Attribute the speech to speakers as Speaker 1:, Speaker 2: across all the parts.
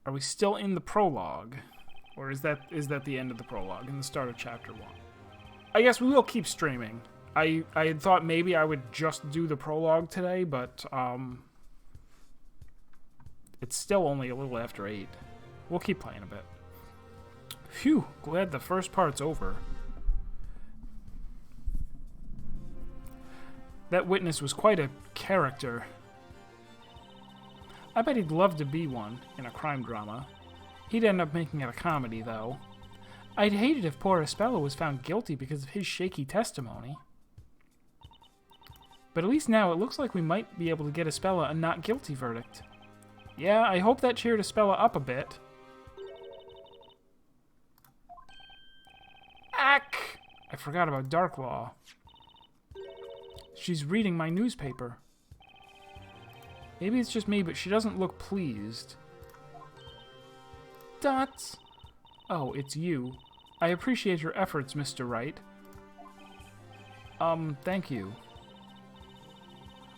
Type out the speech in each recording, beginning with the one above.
Speaker 1: Are we still in the prologue? Or is that the end of the prologue and the start of chapter 1? I guess we will keep streaming. I had thought maybe I would just do the prologue today, but it's still only a little after 8. We'll keep playing a bit. Phew, glad the first part's over. That witness was quite a character. I bet he'd love to be one in a crime drama. He'd end up making it a comedy, though. I'd hate it if poor Espella was found guilty because of his shaky testimony. But at least now it looks like we might be able to get Espella a not guilty verdict. Yeah, I hope that cheered Espella up a bit. Ack! I forgot about Darklaw. She's reading my newspaper. Maybe it's just me, but she doesn't look pleased. Dots! Oh, it's you. I appreciate your efforts, Mr. Wright. Thank you.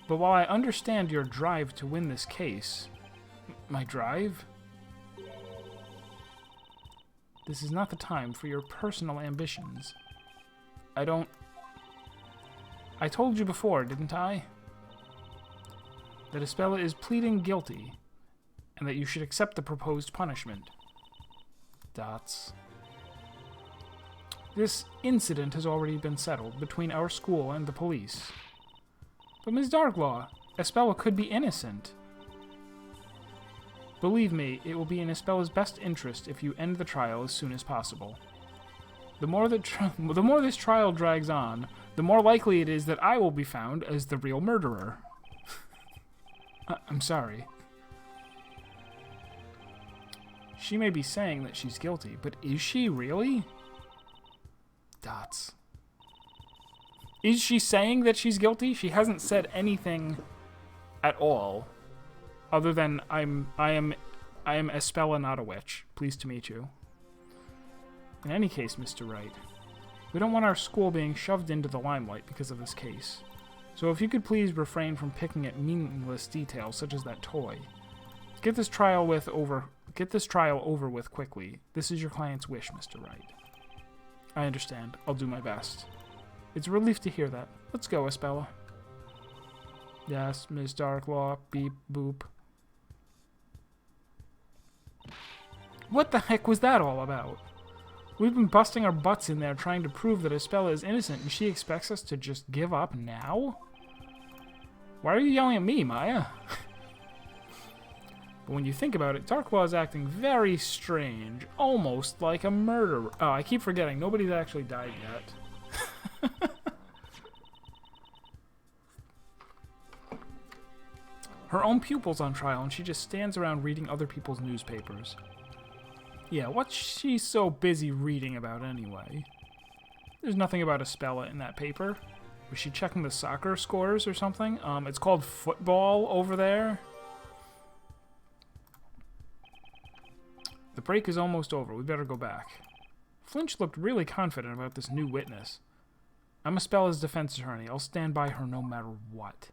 Speaker 1: But while I understand your drive to win this case... My drive? This is not the time for your personal ambitions. I told you before, didn't I? That Espella is pleading guilty, and that you should accept the proposed punishment. Dots. This incident has already been settled between our school and the police. But Ms. Darklaw, Espella could be innocent. Believe me, it will be in Espella's best interest if you end the trial as soon as possible. The more this trial drags on, the more likely it is that I will be found as the real murderer. I'm sorry. She may be saying that she's guilty, but is she really? Dots. Is she saying that she's guilty? She hasn't said anything at all, other than I am Espella, not a witch. Pleased to meet you. In any case, Mr. Wright, we don't want our school being shoved into the limelight because of this case. So if you could please refrain from picking at meaningless details such as that toy. Get this trial over with quickly. This is your client's wish, Mr. Wright. I understand. I'll do my best. It's a relief to hear that. Let's go, Espella. Yes, Miss Darklaw. Beep, boop. What the heck was that all about? We've been busting our butts in there trying to prove that Espella is innocent, and she expects us to just give up now? Why are you yelling at me, Maya? But when you think about it, Darklaw is acting very strange, almost like a murderer. Oh, I keep forgetting. Nobody's actually died yet. Her own pupil's on trial, and she just stands around reading other people's newspapers. Yeah, what's she so busy reading about anyway? There's nothing about Espella in that paper. Was she checking the soccer scores or something? It's called football over there. The break is almost over. We better go back. Flinch looked really confident about this new witness. I'm Espella's defense attorney. I'll stand by her no matter what.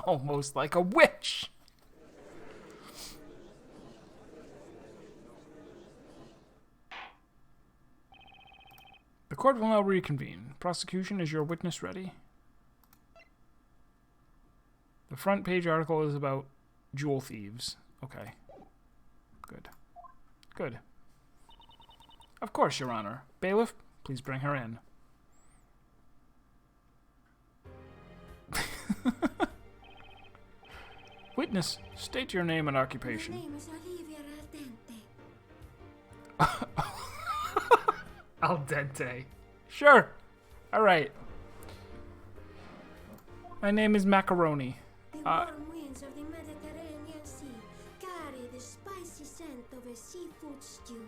Speaker 1: Almost like a witch. The court will now reconvene. Prosecution, is your witness ready? The front page article is about jewel thieves. Okay. Good. Good. Of course, Your Honor. Bailiff, please bring her in. Witness, state your name and occupation.
Speaker 2: My name is Olivia Al Dente.
Speaker 1: Al dente. Sure. All right. My name is Macaroni.
Speaker 2: The warm winds of the Mediterranean Sea carry the spicy scent of a seafood stew.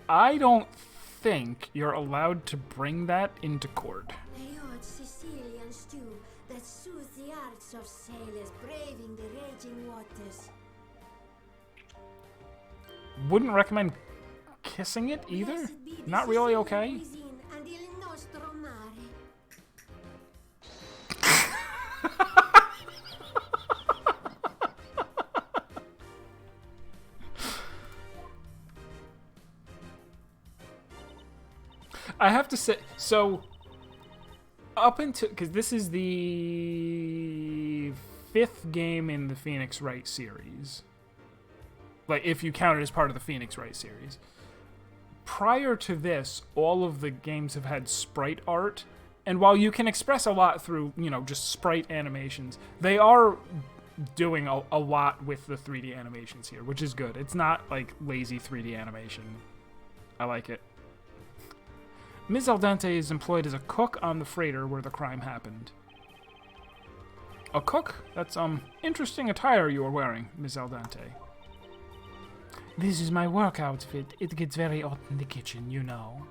Speaker 1: I don't think you're allowed to bring that into court.
Speaker 2: A hot Sicilian stew that soothes the hearts of sailors braving the raging waters.
Speaker 1: Wouldn't recommend kissing it either?
Speaker 2: Blessed be the
Speaker 1: Not really
Speaker 2: Sicilian
Speaker 1: okay?
Speaker 2: cuisine and il nostro mare.
Speaker 1: I have to say, so up until, because this is the 5th game in the Phoenix Wright series. Like, if you count it as part of the Phoenix Wright series. Prior to this, all of the games have had sprite art, and while you can express a lot through, you know, just sprite animations, they are doing a lot with the 3D animations here, which is good. It's not, like, lazy 3D animation. I like it. Ms. Al Dente is employed as a cook on the freighter where the crime happened. A cook? That's, interesting attire you are wearing, Ms. Al Dente. This is my work outfit. It gets very hot in the kitchen, you know.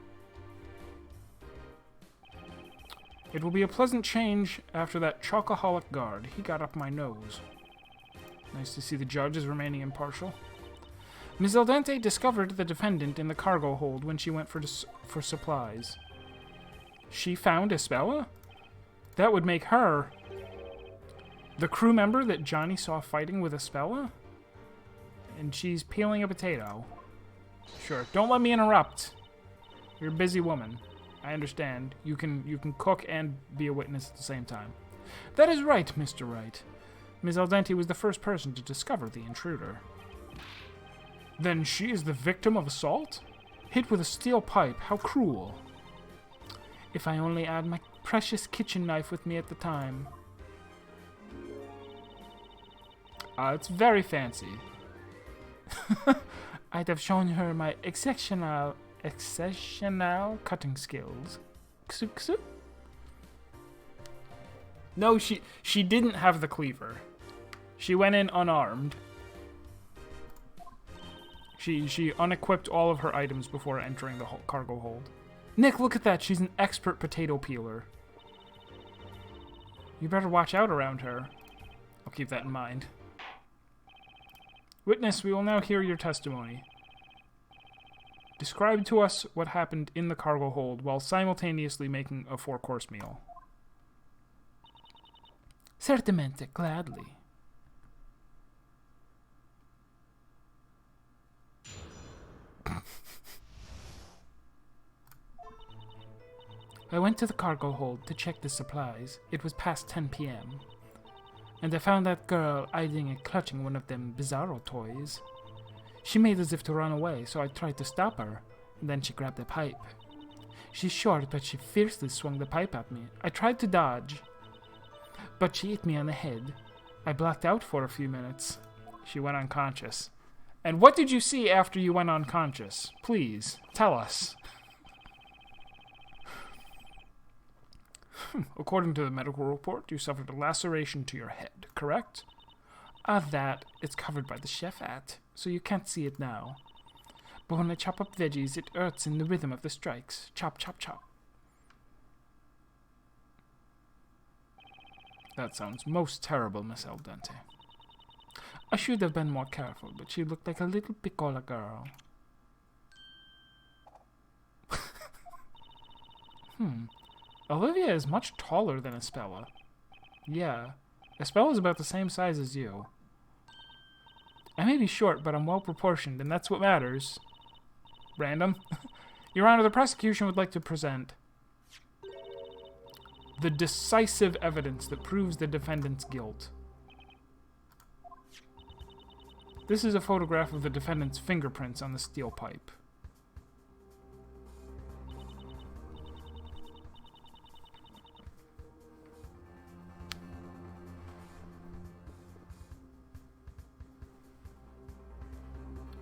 Speaker 1: It will be a pleasant change after that chocoholic guard. He got up my nose. Nice to see the judge is remaining impartial. Ms. Al Dente discovered the defendant in the cargo hold when she went for supplies. She found Espella? That would make her the crew member that Johnny saw fighting with Espella? And she's peeling a potato. Sure. Don't let me interrupt. You're a busy woman. I understand. You can cook and be a witness at the same time. That is right, Mr. Wright. Ms. Al Dente was the first person to discover the intruder. Then she is the victim of assault? Hit with a steel pipe. How cruel. If I only had my precious kitchen knife with me at the time. It's very fancy. I'd have shown her my exceptional cutting skills. Ksu ksu? No, she didn't have the cleaver. She went in unarmed. She unequipped all of her items before entering the cargo hold. Nick, look at that. She's an expert potato peeler. You better watch out around her. I'll keep that in mind. Witness, we will now hear your testimony. Describe to us what happened in the cargo hold while simultaneously making a 4-course meal. Certamente, gladly. I went to the cargo hold to check the supplies. It was past 10 p.m. And I found that girl hiding and clutching one of them bizarro toys. She made as if to run away, so I tried to stop her, and then she grabbed a pipe. She's short, but she fiercely swung the pipe at me. I tried to dodge, but she hit me on the head. I blacked out for a few minutes. She went unconscious. And what did you see after you went unconscious? Please, tell us. According to the medical report, you suffered a laceration to your head, correct? That, it's covered by the chef hat, so you can't see it now. But when I chop up veggies, it hurts in the rhythm of the strikes. Chop, chop, chop. That sounds most terrible, Miss Al Dente. I should have been more careful, but she looked like a little piccola girl. Olivia is much taller than Espella. Yeah, Espella's about the same size as you. I may be short, but I'm well proportioned, and that's what matters. Random. Your Honor, the prosecution would like to present the decisive evidence that proves the defendant's guilt. This is a photograph of the defendant's fingerprints on the steel pipe.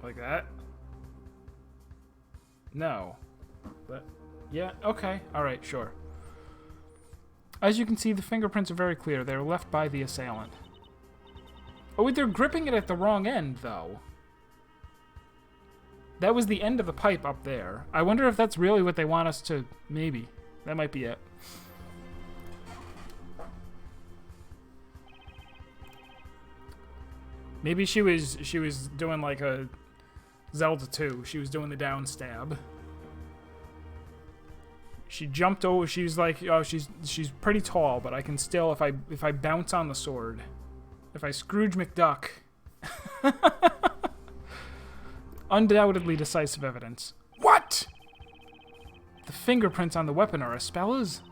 Speaker 1: Like that? No. But, yeah, okay. Alright, sure. As you can see, the fingerprints are very clear. They are left by the assailant. Oh, wait, they're gripping it at the wrong end, though. That was the end of the pipe up there. I wonder if that's really what they want us to... Maybe. That might be it. Maybe she was doing like a Zelda 2. She was doing the down stab. She jumped over. She was like, oh, she's pretty tall, but I can still, if I bounce on the sword, if I Scrooge McDuck, undoubtedly decisive evidence. What? The fingerprints on the weapon are Espella's?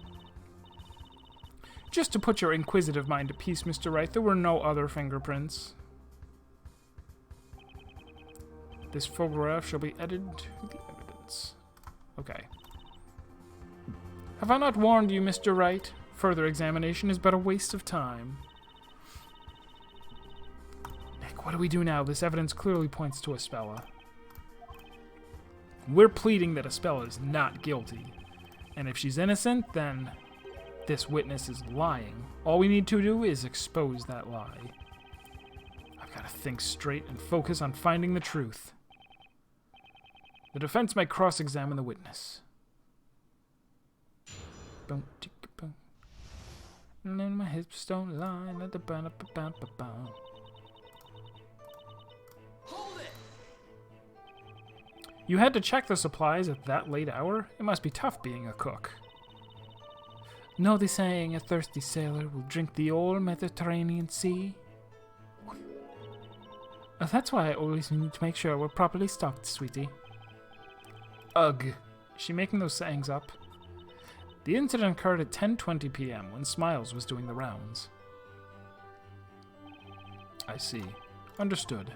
Speaker 1: Just to put your inquisitive mind at peace, Mr. Wright, there were no other fingerprints. This photograph shall be added to the evidence. Okay. Have I not warned you, Mr. Wright? Further examination is but a waste of time. Nick, what do we do now? This evidence clearly points to Espella. We're pleading that Espella is not guilty. And if she's innocent, then this witness is lying. All we need to do is expose that lie. I've got to think straight and focus on finding the truth. The defense might cross-examine the witness. Boom, chicka, boom. And then my hips don't lie. Let the bum, bum, bum, bum.
Speaker 3: Hold it!
Speaker 1: You had to check the supplies at that late hour? It must be tough being a cook. Know the saying, a thirsty sailor will drink the old Mediterranean Sea? That's why I always need to make sure we're properly stocked, sweetie. Ugh. Is she making those sayings up? The incident occurred at 10:20 p.m. when Smiles was doing the rounds. I see. Understood.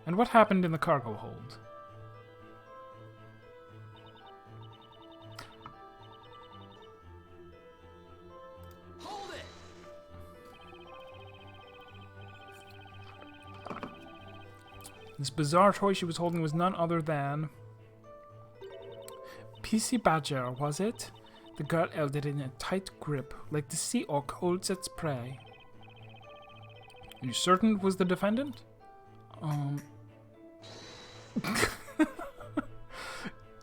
Speaker 1: And what happened in the cargo hold?
Speaker 3: Hold it!
Speaker 1: This bizarre toy she was holding was none other than... PC Badger, was it? The girl held it in a tight grip, like the sea orc holds its prey. Are you certain it was the defendant?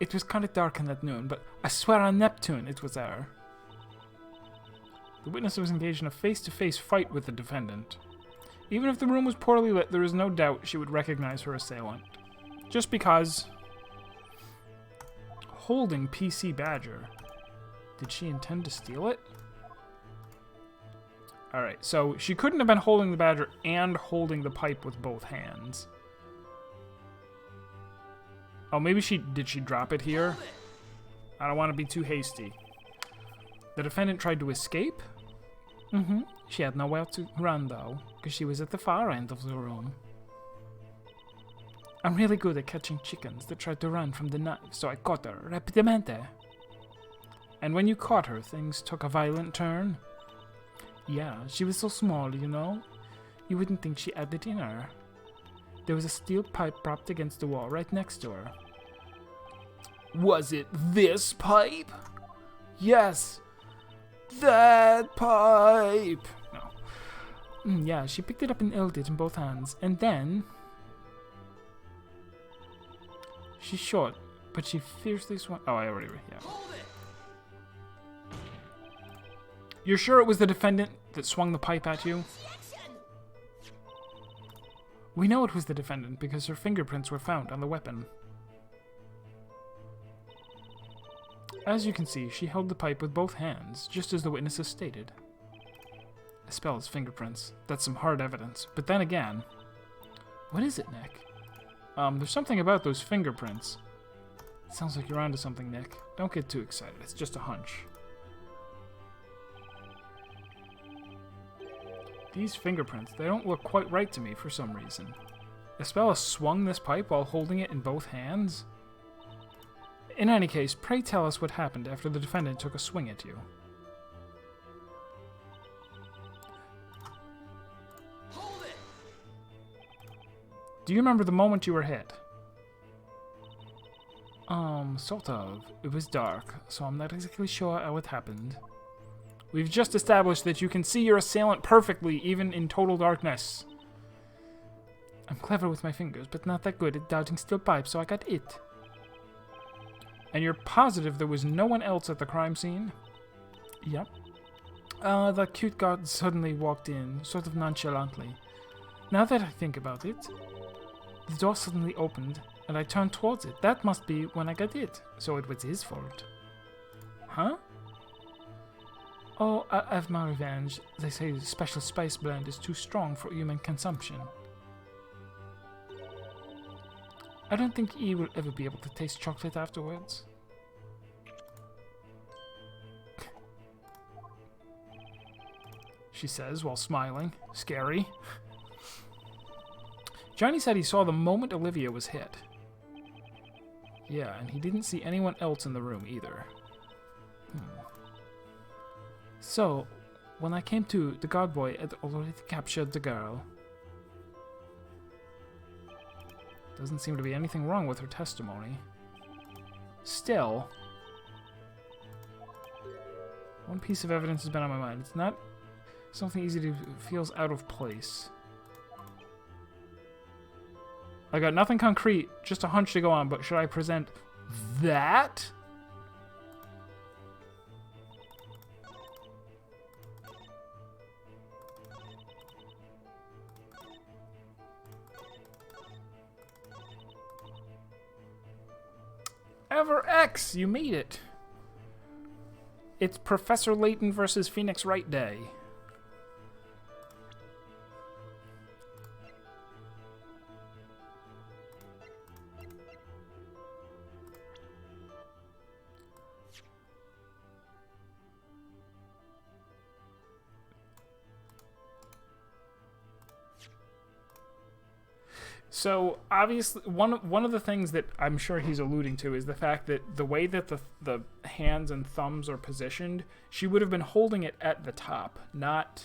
Speaker 1: It was kind of dark in that noon, but I swear on Neptune it was her. The witness was engaged in a face-to-face fight with the defendant. Even if the room was poorly lit, there is no doubt she would recognize her assailant. Just because... Holding PC Badger. Did she intend to steal it? Alright, so she couldn't have been holding the Badger and holding the pipe with both hands. Oh, maybe did she drop it here? I don't want to be too hasty. The defendant tried to escape? Mm-hmm. She had nowhere to run, though, because she was at the far end of the room. I'm really good at catching chickens that tried to run from the knife, so I caught her rapidamente. And when you caught her, things took a violent turn. Yeah, she was so small, you know. You wouldn't think she had it in her. There was a steel pipe propped against the wall right next to her. Was it this pipe? Yes! That pipe! No. Yeah, she picked it up and held it in both hands, and then... She's short, but she fiercely swung... Oh, I already read, yeah. You're sure it was the defendant that swung the pipe at you? We know it was the defendant because her fingerprints were found on the weapon. As you can see, she held the pipe with both hands, just as the witnesses stated. Espella's fingerprints. That's some hard evidence. But then again... What is it, Nick? There's something about those fingerprints. It sounds like you're onto something, Nick. Don't get too excited. It's just a hunch. These fingerprints, they don't look quite right to me for some reason. Espella swung this pipe while holding it in both hands? In any case, pray tell us what happened after the defendant took a swing at you.
Speaker 3: Hold it!
Speaker 1: Do you remember the moment you were hit? Sort of. It was dark, so I'm not exactly sure how it happened. We've just established that you can see your assailant perfectly, even in total darkness. I'm clever with my fingers, but not that good at dodging steel pipes, so I got it. And you're positive there was no one else at the crime scene? Yep. The cute guard suddenly walked in, sort of nonchalantly. Now that I think about it, the door suddenly opened, and I turned towards it. That must be when I got it, so it was his fault. Huh? Oh, I have my revenge. They say the special spice blend is too strong for human consumption. I don't think he will ever be able to taste chocolate afterwards. she says while smiling. Scary. Johnny said he saw the moment Olivia was hit. Yeah, and he didn't see anyone else in the room either. So, when I came to, the guard boy had already captured the girl. Doesn't seem to be anything wrong with her testimony. Still, one piece of evidence has been on my mind. It's not something easy to feels out of place. I got nothing concrete, just a hunch to go on, but should I present that? Ever X, you made it. It's Professor Layton versus Phoenix Wright Day. So obviously, one of the things that I'm sure he's alluding to is the fact that the way that the hands and thumbs are positioned, she would have been holding it at the top, not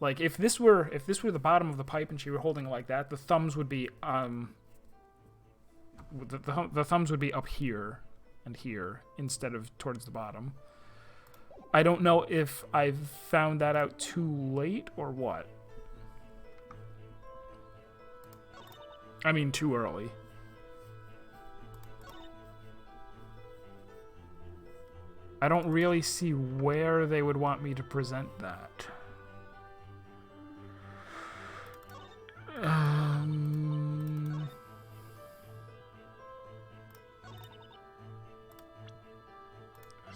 Speaker 1: like if this were the bottom of the pipe and she were holding it like that, the thumbs would be the thumbs would be up here and here instead of towards the bottom. I don't know if I've found that out too late or what. I mean, too early. I don't really see where they would want me to present that.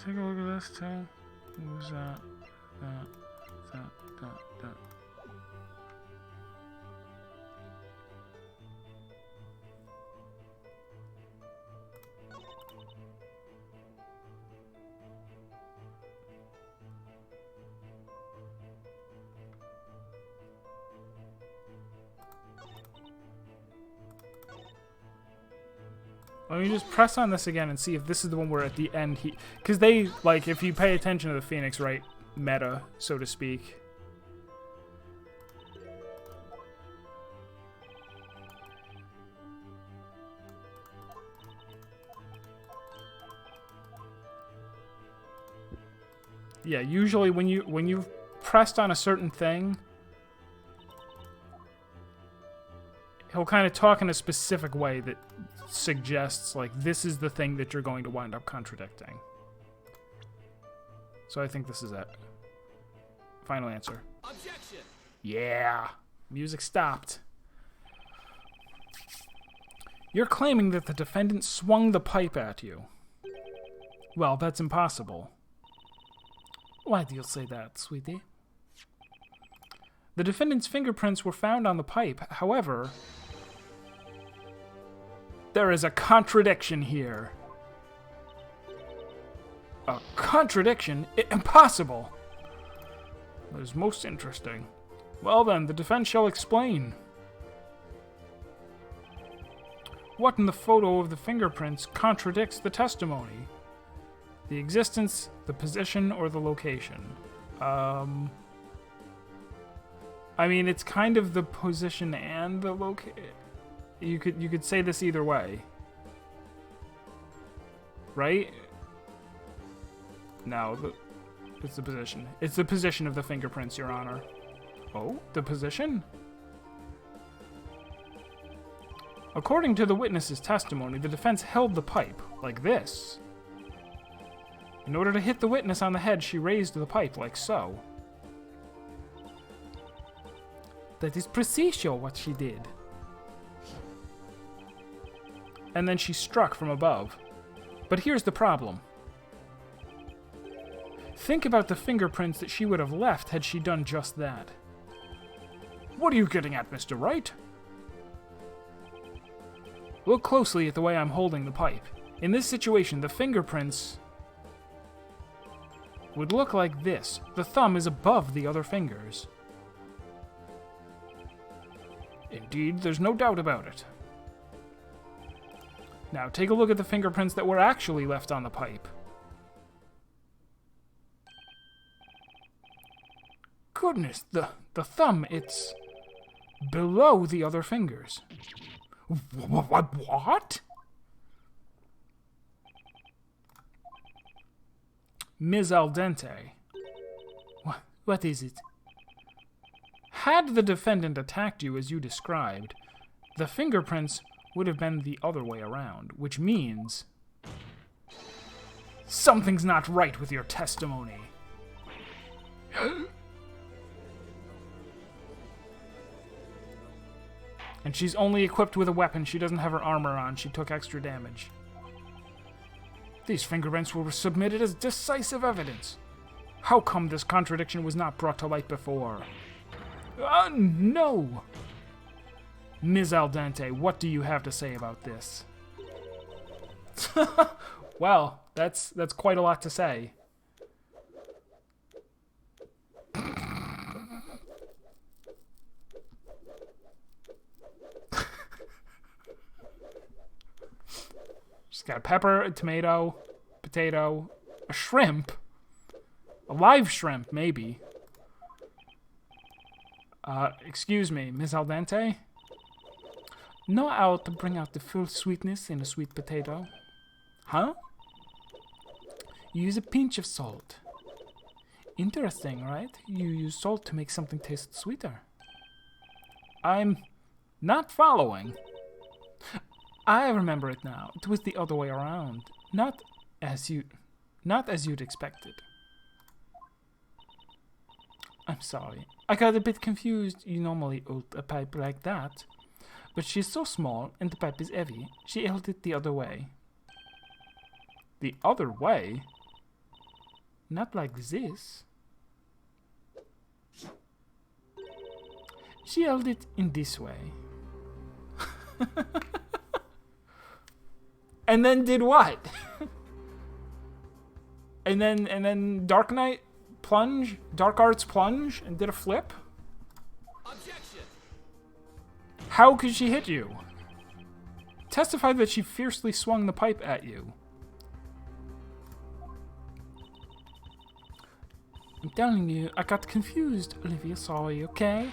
Speaker 1: Take a look at this too. Who's that? That. Let me just press on this again and see if this is the one where at the end he... Because they, like, if you pay attention to the Phoenix Wright meta, so to speak. Yeah, usually when you've pressed on a certain thing, he'll kind of talk in a specific way that suggests, like, this is the thing that you're going to wind up contradicting. So I think this is it. Final answer.
Speaker 3: Objection!
Speaker 1: Yeah. Music stopped. You're claiming that the defendant swung the pipe at you. Well, that's impossible. Why do you say that, sweetie? The defendant's fingerprints were found on the pipe. However, there is a contradiction here. A contradiction? Impossible! That is most interesting. Well then, the defense shall explain. What in the photo of the fingerprints contradicts the testimony? The existence, the position, or the location? I mean, it's kind of the position and the location. You could say this either way. Right? No, it's the position. It's the position of the fingerprints, Your Honor. Oh, the position? According to the witness's testimony, the defense held the pipe, like this. In order to hit the witness on the head, she raised the pipe, like so. That is precisely what she did. And then she struck from above. But here's the problem. Think about the fingerprints that she would have left had she done just that. What are you getting at, Mr. Wright? Look closely at the way I'm holding the pipe. In this situation, the fingerprints would look like this. The thumb is above the other fingers. Indeed, there's no doubt about it. Now, take a look at the fingerprints that were actually left on the pipe. Goodness, the thumb, it's below the other fingers. What? Ms. Al Dente. What is it? Had the defendant attacked you as you described, the fingerprints would have been the other way around, which means something's not right with your testimony. And she's only equipped with a weapon. She doesn't have her armor on. She took extra damage. These fingerprints were submitted as decisive evidence. How come this contradiction was not brought to light before? No! Ms. Al Dente, what do you have to say about this? Well, that's quite a lot to say. She's got a pepper, a tomato, potato, a shrimp. A live shrimp, maybe. Excuse me, Ms. Al Dente? Know how to bring out the full sweetness in a sweet potato? Huh? Use a pinch of salt. Interesting, right? You use salt to make something taste sweeter. I'm not following. I remember it now. It was the other way around. Not as you'd expected. I'm sorry. I got a bit confused. You normally hold a pipe like that. But she's so small and the pipe is heavy. She held it the other way. The other way? Not like this. She held it in this way. And then did what? and then Dark Knight plunge, Dark Arts plunge, and did a flip?
Speaker 3: Objection!
Speaker 1: How could she hit you? Testify that she fiercely swung the pipe at you. I'm telling you, I got confused, Olivia. Sorry, okay?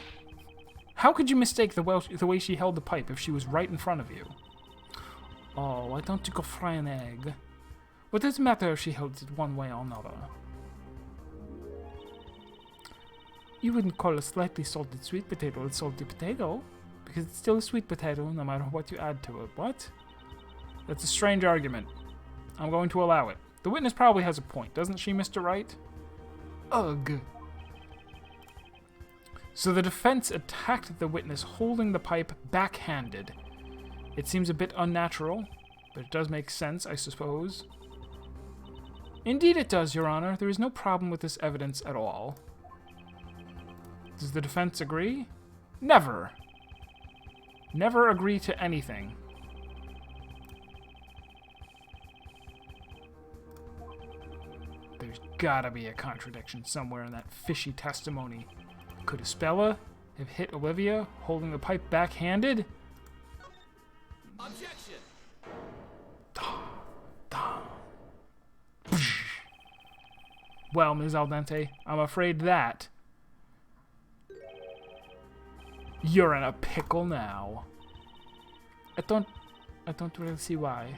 Speaker 1: How could you mistake the way she held the pipe if she was right in front of you? Oh, why don't you go fry an egg? What does it matter if she held it one way or another? You wouldn't call a slightly salted sweet potato a salty potato, because it's still a sweet potato no matter what you add to it. What? That's a strange argument. I'm going to allow it. The witness probably has a point, doesn't she, Mr. Wright? Ugh. So the defense attacked the witness holding the pipe backhanded. It seems a bit unnatural, but it does make sense, I suppose. Indeed it does, Your Honor. There is no problem with this evidence at all. Does the defense agree? Never. Never agree to anything. There's gotta be a contradiction somewhere in that fishy testimony. Could Espella have hit Olivia holding the pipe backhanded?
Speaker 3: Objection!
Speaker 1: Well, Ms. Al Dente, I'm afraid that you're in a pickle now. I don't really see why.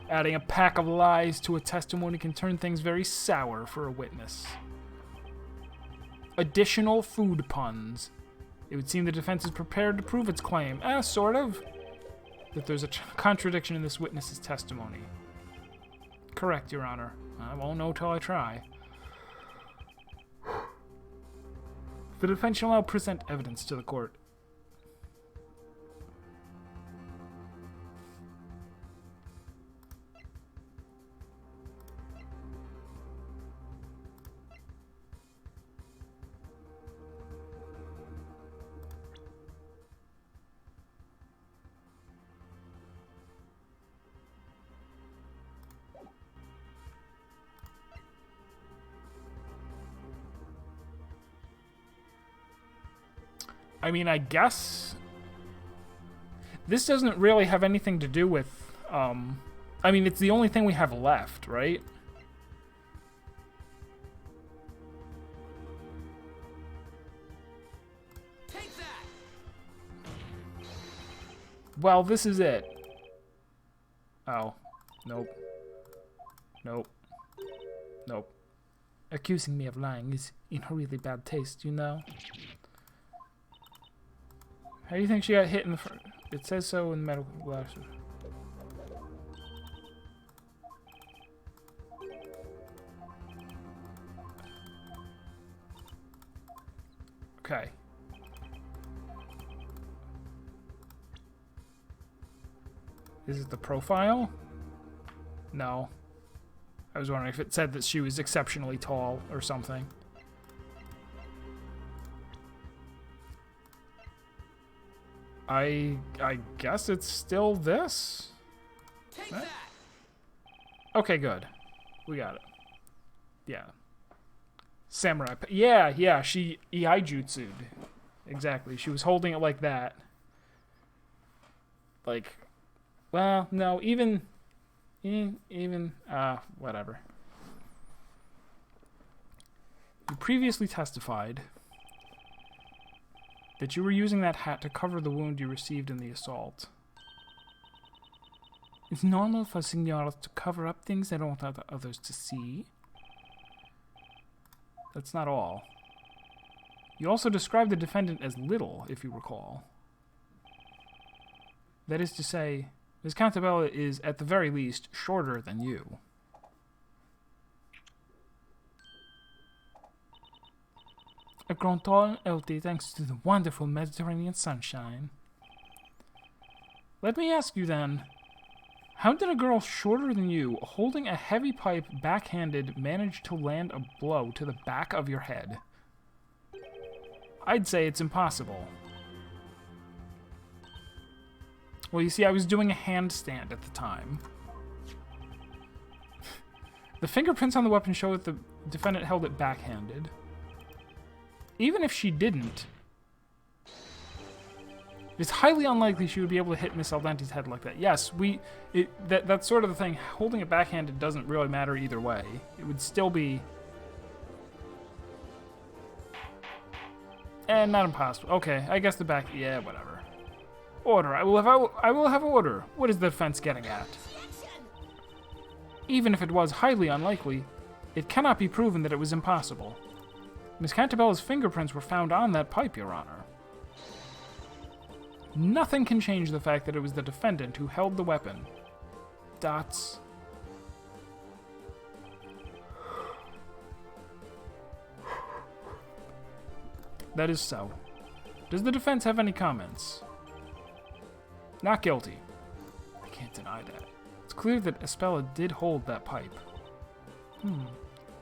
Speaker 1: Adding a pack of lies to a testimony can turn things very sour for a witness. Additional food puns. It would seem the defense is prepared to prove its claim, sort of, that there's a contradiction in this witness's testimony. Correct, Your Honor. I won't know till I try. The defense shall now present evidence to the court. I mean, I guess this doesn't really have anything to do with, I mean, it's the only thing we have left, right?
Speaker 3: Take that.
Speaker 1: Well, this is it. Oh. Nope. Nope. Nope. Accusing me of lying is in really bad taste, you know? How do you think she got hit in the front? It says so in the medical glasses. Okay. Is it the profile? No. I was wondering if it said that she was exceptionally tall or something. I guess it's still this?
Speaker 3: Take
Speaker 1: Huh?
Speaker 3: that.
Speaker 1: Okay, good. We got it. Yeah. Samurai. Yeah, she iaijutsu'd. Exactly. She was holding it like that. Like, well, no, whatever. You previously testified that you were using that hat to cover the wound you received in the assault. It's normal for signoras to cover up things they don't want others to see. That's not all. You also described the defendant as little, if you recall. That is to say, Ms. Cantabella is, at the very least, shorter than you. I've grown tall and healthy thanks to the wonderful Mediterranean sunshine. Let me ask you then, how did a girl shorter than you, holding a heavy pipe backhanded, manage to land a blow to the back of your head? I'd say it's impossible. Well, you see, I was doing a handstand at the time. The fingerprints on the weapon show that the defendant held it backhanded. Even if she didn't, it's highly unlikely she would be able to hit Miss Aldente's head like that. Yes, that's sort of the thing. Holding it backhanded doesn't really matter either way. It would still be... not impossible. Okay, I guess the back... Yeah, whatever. Order. I will have order. What is the defense getting at? Even if it was highly unlikely, it cannot be proven that it was impossible. Miss Cantabella's fingerprints were found on that pipe, Your Honor. Nothing can change the fact that it was the defendant who held the weapon. Dots. That is so. Does the defense have any comments? Not guilty. I can't deny that. It's clear that Espella did hold that pipe.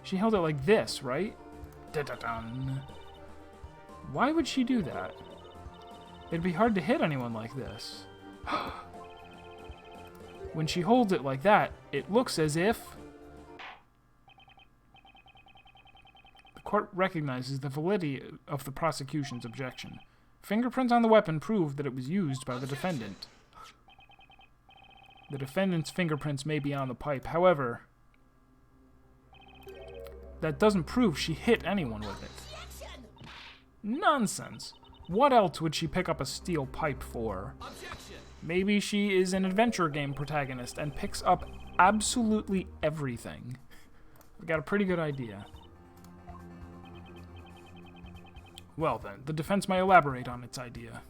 Speaker 1: She held it like this, right? Da-da-dun. Why would she do that? It'd be hard to hit anyone like this. When she holds it like that, it looks as if... The court recognizes the validity of the prosecution's objection. Fingerprints on the weapon prove that it was used by the defendant. The defendant's fingerprints may be on the pipe, however... that doesn't prove she hit anyone with it. Nonsense. What else would she pick up a steel pipe for?
Speaker 3: Objection.
Speaker 1: Maybe she is an adventure game protagonist and picks up absolutely everything. We got a pretty good idea. Well then, the defense may elaborate on its idea.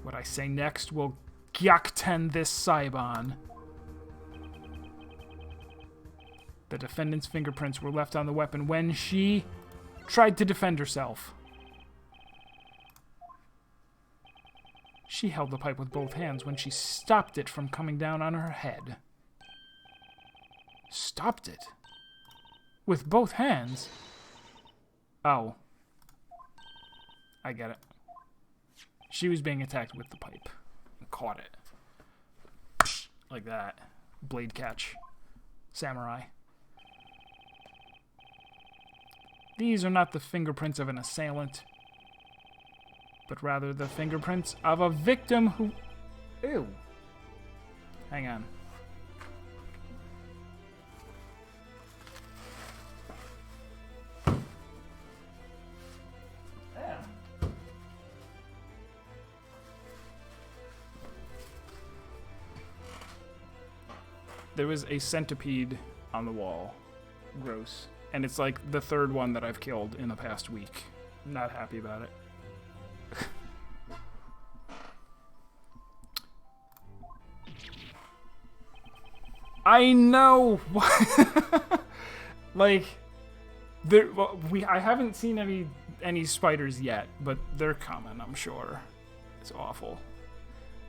Speaker 1: What I say next will gyakten this Saiban. The defendant's fingerprints were left on the weapon when she tried to defend herself. She held the pipe with both hands when she stopped it from coming down on her head. Stopped it? With both hands? Oh. I get it. She was being attacked with the pipe. And caught it. Like that. Blade catch. Samurai. These are not the fingerprints of an assailant. but rather the fingerprints of a victim who... Ew. Hang on. There was a centipede on the wall. Gross. And it's like the third one that I've killed in the past week. Not happy about it. I know. Like, there. Well, I haven't seen any spiders yet, but they're coming. I'm sure. It's awful.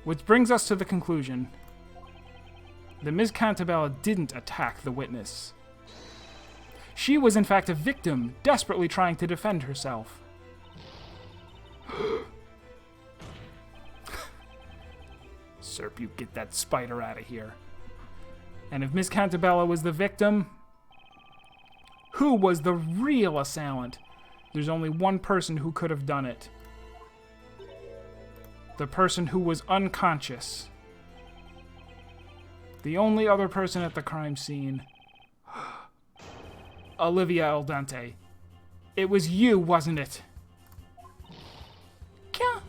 Speaker 1: Which brings us to the conclusion that Ms. Cantabella didn't attack the witness. She was in fact a victim, desperately trying to defend herself. Serp, you get that spider out of here. And if Miss Cantabella was the victim, who was the real assailant? There's only one person who could have done it. The person who was unconscious. The only other person at the crime scene. Olivia El Dante. It was you, wasn't it? Kya?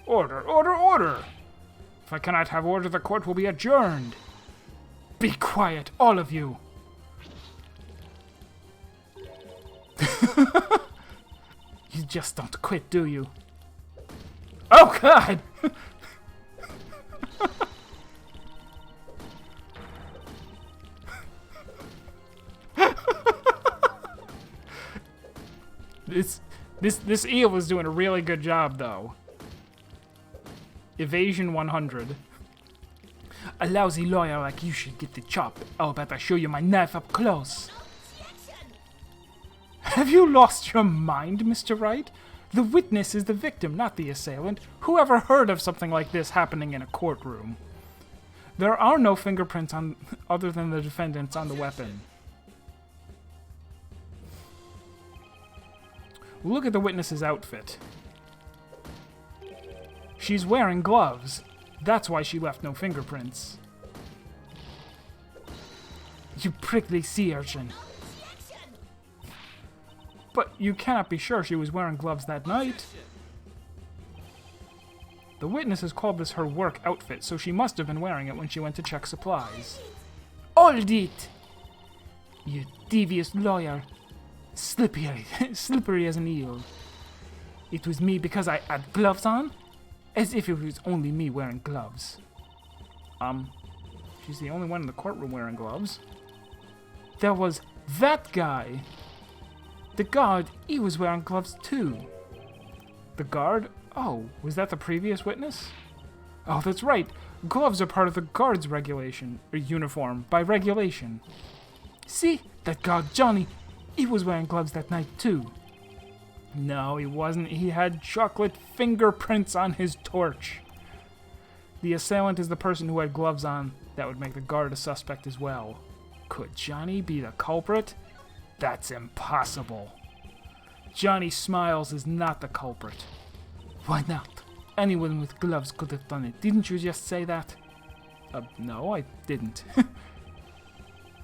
Speaker 1: Order, order, order! If I cannot have order, the court will be adjourned. Be quiet, all of you! You just don't quit, do you? Oh, God! This eel is doing a really good job, though. Evasion 100. A lousy lawyer like you should get the chop. I'll bet I show you my knife up close. Have you lost your mind, Mr. Wright? The witness is the victim, not the assailant. Who ever heard of something like this happening in a courtroom? There are no fingerprints on other than the defendant's on the weapon. Look at the witness's outfit. She's wearing gloves. That's why she left no fingerprints. You prickly sea urchin. But you cannot be sure she was wearing gloves that night. The witness has called this her work outfit, so she must have been wearing it when she went to check supplies. Hold it! You devious lawyer. Slippery as an eel. It was me because I had gloves on? As if it was only me wearing gloves. She's the only one in the courtroom wearing gloves. There was that guy. The guard, he was wearing gloves too. The guard? Oh, was that the previous witness? Oh, that's right. Gloves are part of the guard's regulation, or uniform, by regulation. See, that guard Johnny, he was wearing gloves that night too. No, he wasn't. He had chocolate fingerprints on his torch. The assailant is the person who had gloves on. That would make the guard a suspect as well. Could Johnny be the culprit? That's impossible. Johnny Smiles is not the culprit. Why not? Anyone with gloves could have done it. Didn't you just say that? No, I didn't.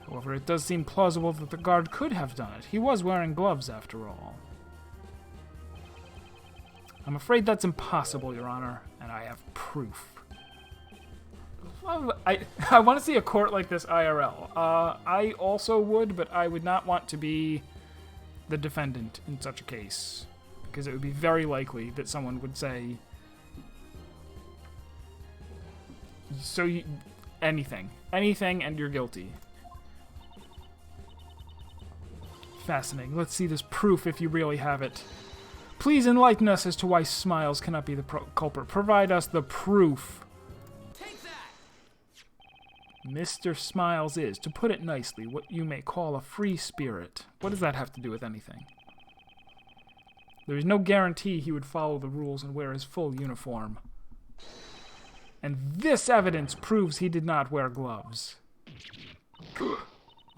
Speaker 1: However, it does seem plausible that the guard could have done it. He was wearing gloves after all. I'm afraid that's impossible, Your Honor, and I have proof. I want to see a court like this IRL. I also would, but I would not want to be the defendant in such a case, because it would be very likely that someone would say, anything, and you're guilty. Fascinating. Let's see this proof if you really have it. Please enlighten us as to why Smiles cannot be the culprit. Provide us the proof.
Speaker 3: Take that!
Speaker 1: Mr. Smiles is, to put it nicely, what you may call a free spirit. What does that have to do with anything? There is no guarantee he would follow the rules and wear his full uniform. And this evidence proves he did not wear gloves.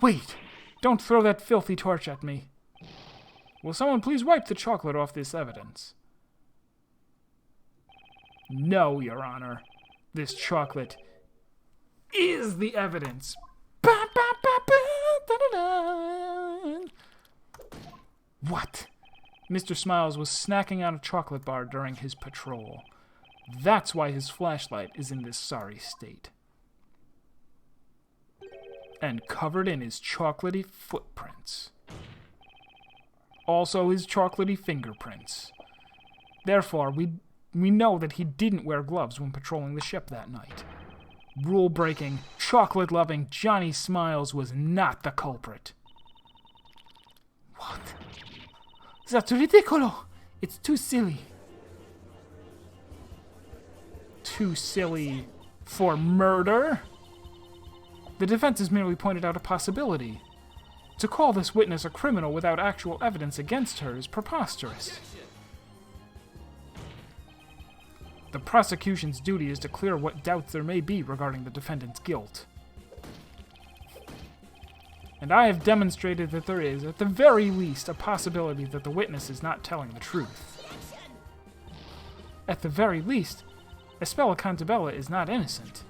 Speaker 1: Wait! Don't throw that filthy torch at me. Will someone please wipe the chocolate off this evidence? No, Your Honor. This chocolate is the evidence. Ba, ba, ba, ba, da, da, da. What? Mr. Smiles was snacking on a chocolate bar during his patrol. That's why his flashlight is in this sorry state. And covered in his chocolatey footprints. Also his chocolatey fingerprints. Therefore, we know that he didn't wear gloves when patrolling the ship that night. Rule-breaking, chocolate-loving Johnny Smiles was not the culprit. What? That's ridiculous. It's too silly. Too silly for murder? The defense has merely pointed out a possibility. To call this witness a criminal without actual evidence against her is preposterous. The prosecution's duty is to clear what doubts there may be regarding the defendant's guilt. And I have demonstrated that there is, at the very least, a possibility that the witness is not telling the truth. At the very least, Espella Cantabella is not innocent.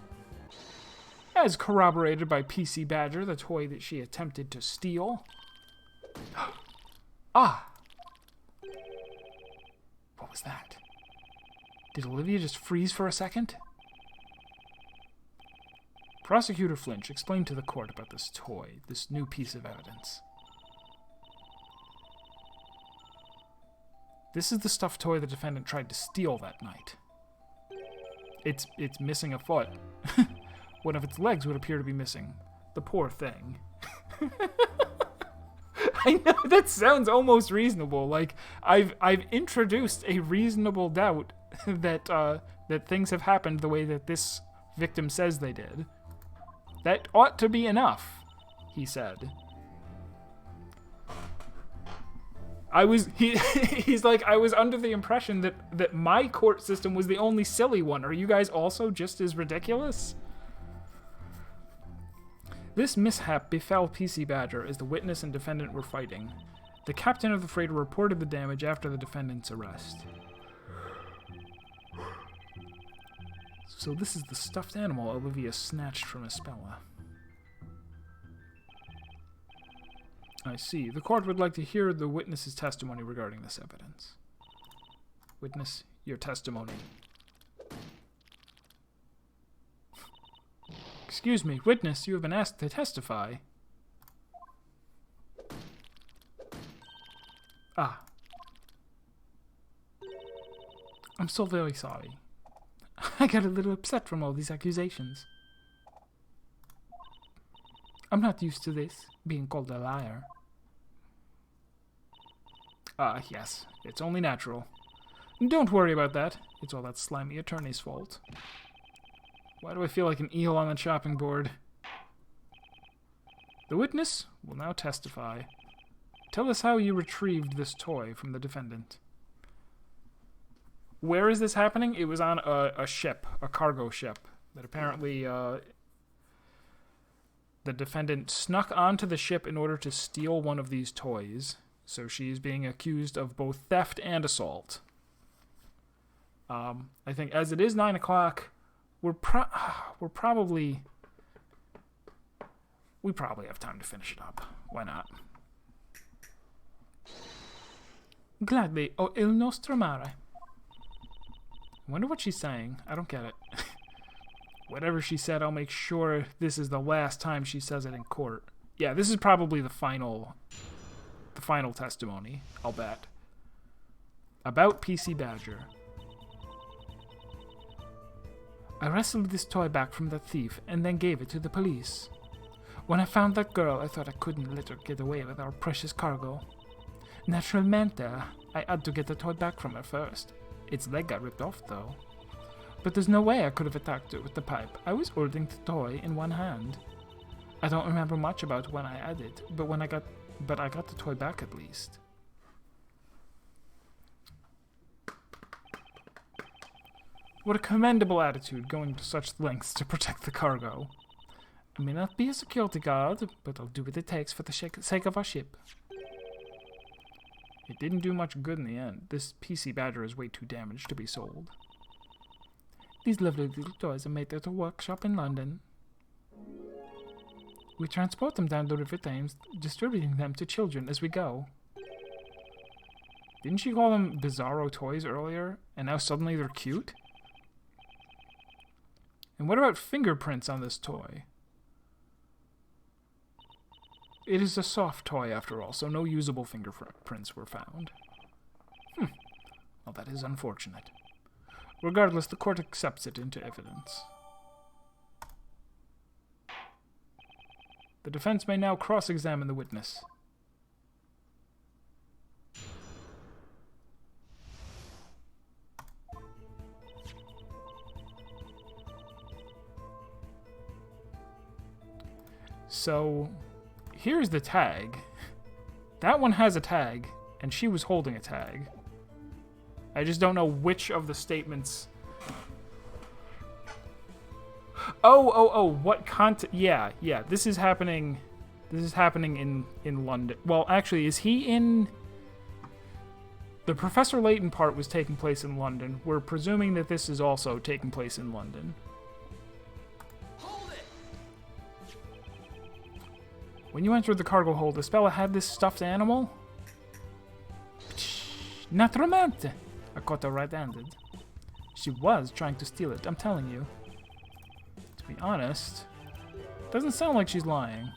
Speaker 1: As corroborated by PC Badger, the toy that she attempted to steal. Ah! What was that? Did Olivia just freeze for a second? Prosecutor Flinch explained to the court about this toy, this new piece of evidence. This is the stuffed toy the defendant tried to steal that night. It's missing a foot. One of its legs would appear to be missing. The poor thing. I know that sounds almost reasonable. Like I've introduced a reasonable doubt that things have happened the way that this victim says they did. That ought to be enough, he said. He's like, I was under the impression that my court system was the only silly one. Are you guys also just as ridiculous? This mishap befell PC Badger as the witness and defendant were fighting. The captain of the freighter reported the damage after the defendant's arrest. So this is the stuffed animal Olivia snatched from Espella. I see. The court would like to hear the witness's testimony regarding this evidence. Witness, your testimony. Excuse me, witness, you have been asked to testify. Ah. I'm so very sorry. I got a little upset from all these accusations. I'm not used to this, being called a liar. Yes, it's only natural. Don't worry about that. It's all that slimy attorney's fault. Why do I feel like an eel on the chopping board? The witness will now testify. Tell us how you retrieved this toy from the defendant. Where is this happening? It was on a ship, a cargo ship, that apparently the defendant snuck onto the ship in order to steal one of these toys. So she's being accused of both theft and assault. I think as it is 9 o'clock, we probably have time to finish it up. Why not? Gladly, o il nostro mare. I wonder what she's saying. I don't get it. Whatever she said, I'll make sure this is the last time she says it in court. Yeah, this is probably the final testimony, I'll bet. About PC Badger. I wrestled this toy back from the thief and then gave it to the police. When I found that girl, I thought I couldn't let her get away with our precious cargo. Naturalmente, I had to get the toy back from her first. Its leg got ripped off, though. But there's no way I could have attacked her with the pipe. I was holding the toy in one hand. I don't remember much about when I had it, but I got the toy back at least. What a commendable attitude, going to such lengths to protect the cargo. I may not be a security guard, but I'll do what it takes for the sake of our ship. It didn't do much good in the end. This PC Badger is way too damaged to be sold. These lovely little toys are made at a workshop in London. We transport them down the River Thames, distributing them to children as we go. Didn't she call them Bizarro toys earlier? And now suddenly they're cute? And what about fingerprints on this toy? It is a soft toy after all, so no usable fingerprints were found. Well, that is unfortunate. Regardless, the court accepts it into evidence. The defense may now cross-examine the witness. So, here's the tag. That one has a tag, and she was holding a tag. I just don't know which of the statements... Oh, what content... Yeah, this is happening... This is happening in London. Well, actually, is he in... The Professor Layton part was taking place in London. We're presuming that this is also taking place in London.
Speaker 3: Hold it.
Speaker 1: When you entered the cargo hold, Espella had this stuffed animal? Naturalmente! I caught her red-handed. She was trying to steal it, I'm telling you. To be honest, doesn't sound like she's lying.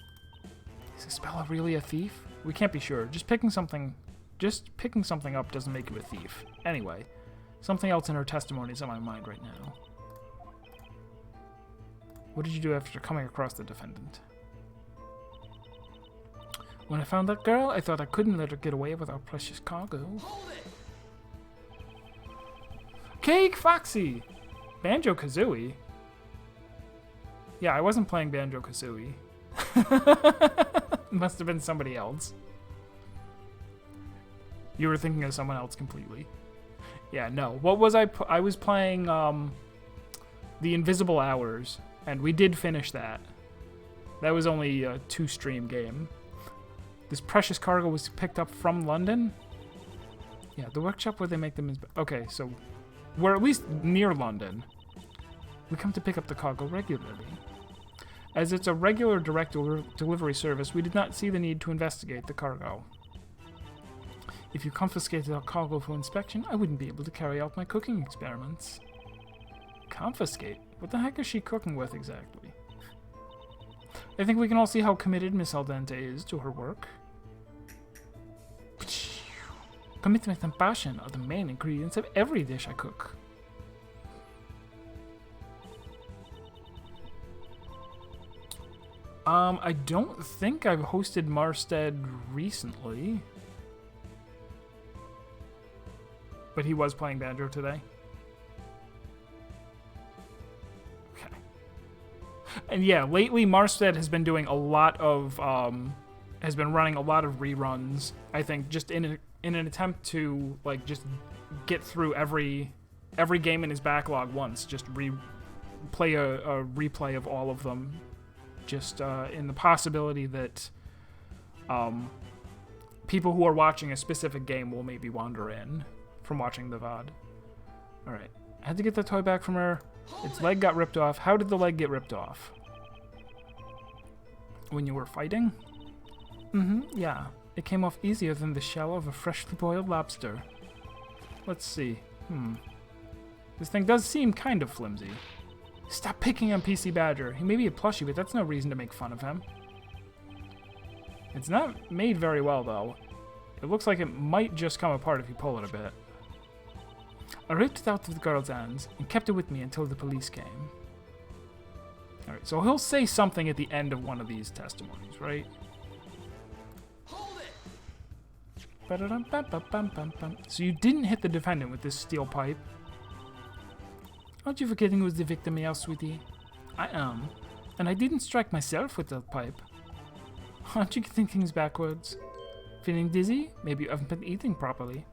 Speaker 1: Is Espella really a thief? We can't be sure. Just picking something up doesn't make you a thief. Anyway, something else in her testimony is on my mind right now. What did you do after coming across the defendant? When I found that girl, I thought I couldn't let her get away with our precious cargo.
Speaker 3: Hold it.
Speaker 1: Cake Foxy! Banjo-Kazooie? Yeah, I wasn't playing Banjo-Kazooie. Must have been somebody else. You were thinking of someone else completely. Yeah, no. What was I was playing The Invisible Hours, and we did finish that. That was only a 2-stream game. This precious cargo was picked up from London? Yeah, the workshop where they make them is... Okay, so we're at least near London. We come to pick up the cargo regularly. As it's a regular direct delivery service, we did not see the need to investigate the cargo. If you confiscated our cargo for inspection, I wouldn't be able to carry out my cooking experiments. Confiscate? What the heck is she cooking with exactly? I think we can all see how committed Miss Al Dente is to her work. Commitment and passion are the main ingredients of every dish I cook. I don't think I've hosted Marstead recently. But he was playing Banjo today. Okay. And yeah, lately Marstead has been doing a lot of, has been running a lot of reruns. I think just in an attempt to like just get through every game in his backlog once, just play a replay of all of them. Just in the possibility that people who are watching a specific game will maybe wander in from watching the VOD. Alright. I had to get the toy back from her. Its leg got ripped off. How did the leg get ripped off? When you were fighting? Yeah. It came off easier than the shell of a freshly boiled lobster. Let's see. This thing does seem kind of flimsy. Stop picking on PC Badger. He may be a plushie, but that's no reason to make fun of him. It's not made very well, though. It looks like it might just come apart if you pull it a bit. I ripped it out of the girl's hands and kept it with me until the police came. Alright, so he'll say something at the end of one of these testimonies, right?
Speaker 3: Hold it.
Speaker 1: Ba-da-dum-bum-bum-bum-bum. So you didn't hit the defendant with this steel pipe? Aren't you forgetting who's the victim here, sweetie? I am. And I didn't strike myself with that pipe. Aren't you getting things backwards? Feeling dizzy? Maybe you haven't been eating properly.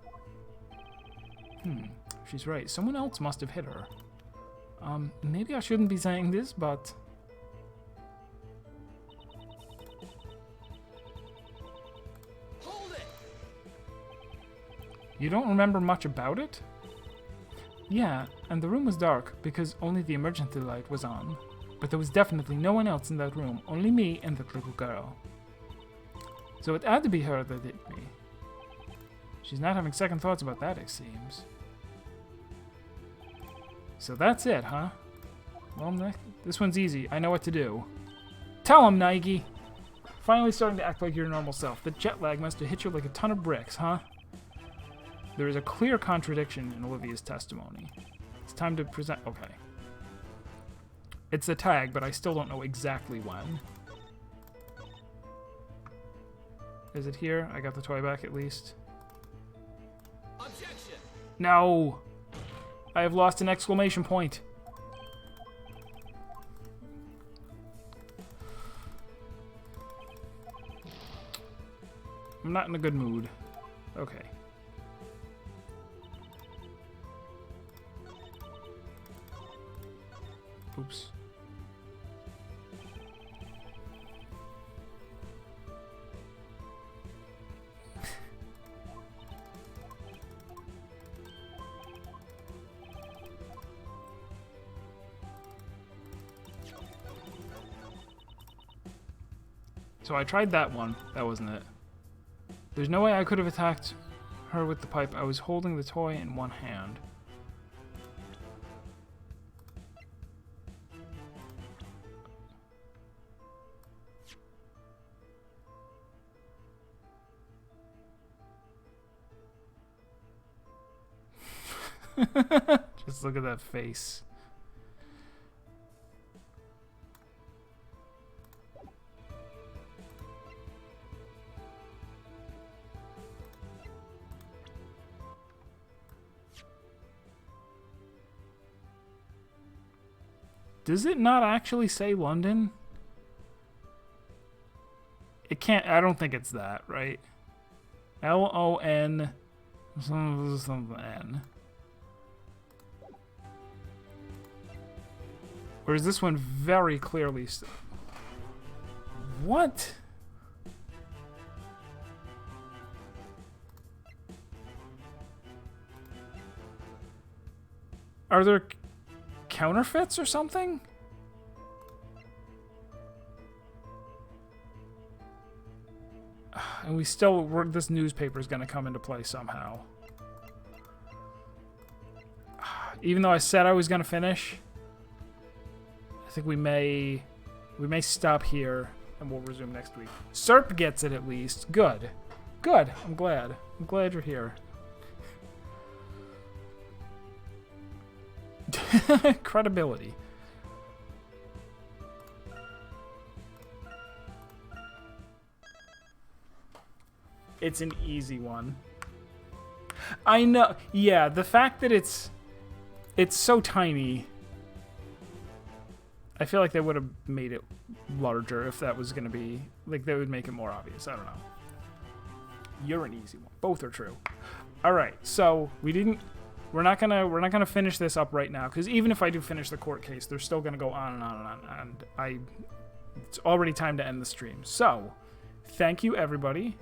Speaker 1: She's right. Someone else must have hit her. Maybe I shouldn't be saying this, but...
Speaker 3: Hold it.
Speaker 1: You don't remember much about it? Yeah, and the room was dark because only the emergency light was on. But there was definitely no one else in that room, only me and the little girl. So it had to be her that hit me. She's not having second thoughts about that, it seems. So that's it, huh? Well, this one's easy. I know what to do. Tell him, Nike! Finally starting to act like your normal self. The jet lag must have hit you like a ton of bricks, huh? There is a clear contradiction in Olivia's testimony. It's time to present... Okay. It's a tag, but I still don't know exactly when. Is it here? I got the toy back at least.
Speaker 3: Objection!
Speaker 1: No! I have lost an exclamation point. I'm not in a good mood. Okay. Oops. So I tried that one. That wasn't it. There's no way I could have attacked her with the pipe. I was holding the toy in one hand. Just look at that face. Does it not actually say London? It can't. I don't think it's that, right? Lon something. Or is this one very clearly? What? Are there counterfeits or something? And we still, this newspaper is going to come into play somehow. Even though I said I was going to finish, I think we may stop here and we'll resume next week. Serp gets it at least. Good. Good. I'm glad. I'm glad you're here. Credibility. It's an easy one. I know. Yeah, the fact that it's so tiny. I feel like they would have made it larger if that was going to be, like, they would make it more obvious. I don't know. You're an easy one. Both are true. All right. So, we're not going to finish this up right now, cuz even if I do finish the court case, they're still going to go on and on and on, and it's already time to end the stream. So, thank you everybody